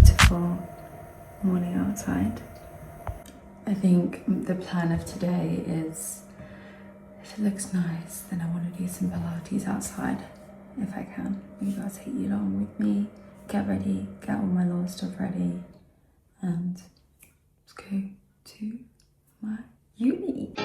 Beautiful morning outside. I think the plan of today is, if it looks nice, then I want to do some Pilates outside if I can. Maybe I'll take you along with me, get ready, get all my law stuff ready, and let's go to my uni.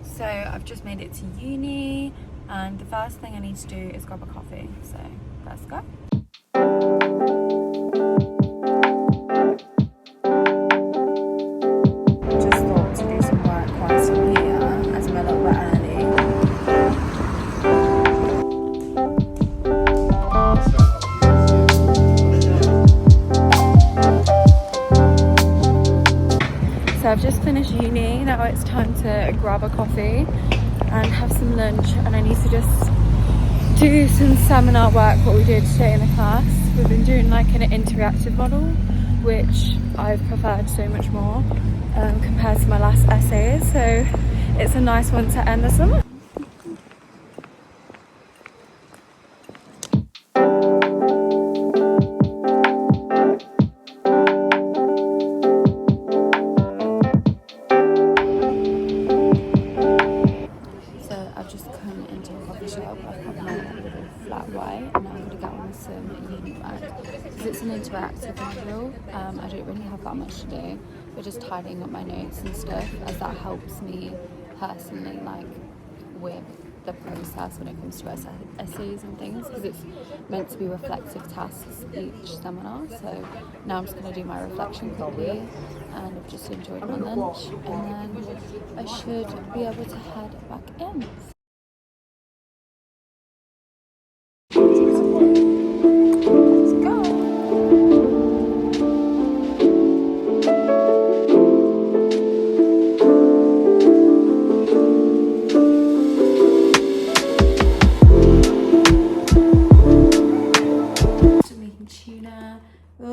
So I've just made it to uni, and the first thing I need to do is grab a coffee, so let's go. Just thought to do some work whilst I'm here, as I'm a little bit early. So I've just finished uni, now it's time to grab a coffee and have some lunch, and I need to just do some seminar work, what we did today in the class. We've been doing like an interactive model, which I've preferred so much more compared to my last essays, so it's a nice one to end the summer. It's an interactive model. I don't really have that much to do, but just tidying up my notes and stuff, as that helps me personally, like with the process when it comes to essays and things, because it's meant to be reflective tasks each seminar. So now I'm just going to do my reflection quickly, and I've just enjoyed my lunch, and then I should be able to head back in.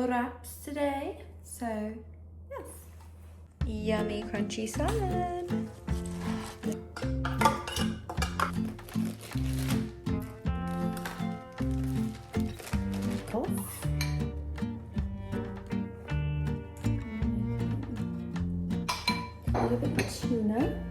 Wraps today, so yes, yummy crunchy salad. Cool. A little bit of tuna.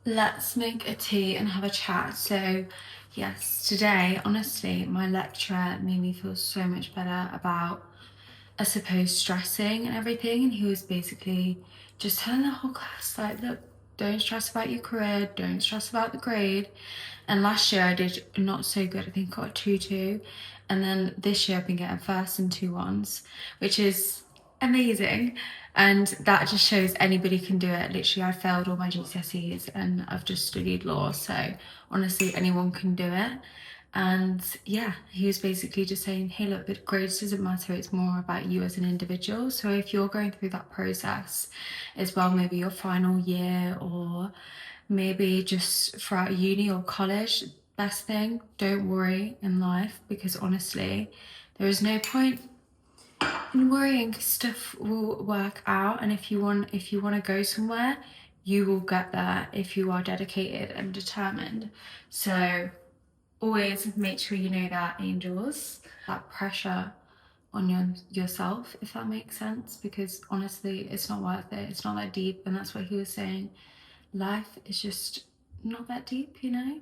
Let's make a tea and have a chat. So yes, today, honestly, my lecturer made me feel so much better about, I suppose, stressing and everything. And he was basically just telling the whole class, like, look, don't stress about your career, don't stress about the grade. And last year I did not so good. I think I got a 2-2. And then this year I've been getting first and 2 1s, which is amazing. And that just shows anybody can do it. Literally, I failed all my GCSEs and I've just studied law. So honestly, anyone can do it. And yeah, he was basically just saying, hey, look, the grades doesn't matter. It's more about you as an individual. So if you're going through that process as well, maybe your final year or maybe just throughout uni or college, best thing, don't worry in life, because honestly, there is no point in worrying. Stuff will work out, and if you want to go somewhere, you will get there if you are dedicated and determined. So always make sure you know that, angels, that pressure on yourself, if that makes sense, because honestly, it's not worth it. It's not that deep, and that's what he was saying. Life is just not that deep, you know?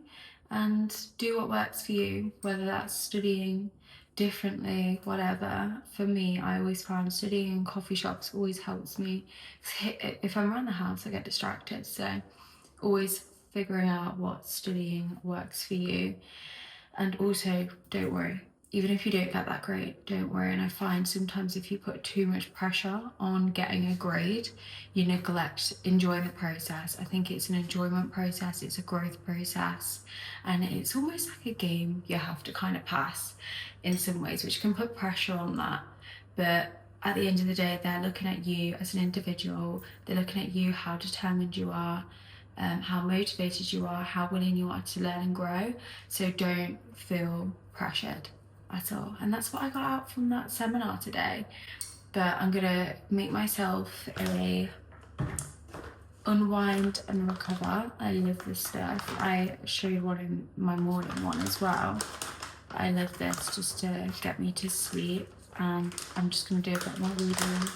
And do what works for you, whether that's studying differently, whatever. For me, I always found studying in coffee shops always helps me. If I'm around the house, I get distracted. So always figuring out what studying works for you. And also, don't worry, even if you don't get that grade, don't worry. And I find sometimes if you put too much pressure on getting a grade, you neglect enjoying the process. I think it's an enjoyment process, it's a growth process, and it's almost like a game you have to kind of pass in some ways, which can put pressure on that. But at the end of the day, they're looking at you as an individual, they're looking at you, how determined you are, how motivated you are, how willing you are to learn and grow. So don't feel pressured at all. And that's what I got out from that seminar today. But I'm gonna make myself a unwind and recover. I love this stuff. I showed one in my morning one as well. I love this just to get me to sleep. And I'm just gonna do a bit more reading,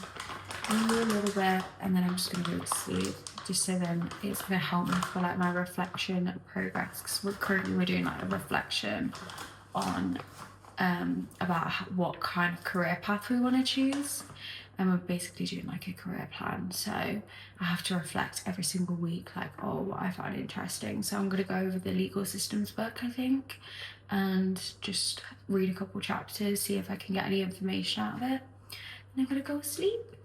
only a little bit, and then I'm just gonna go to sleep. Just so then it's gonna help me for like my reflection and progress, because we're doing like a reflection on about what kind of career path we want to choose, and we're basically doing like a career plan. So I have to reflect every single week, like, oh, what I found interesting. So I'm going to go over the legal systems book, I think, and just read a couple chapters, see if I can get any information out of it, and I'm going to go sleep.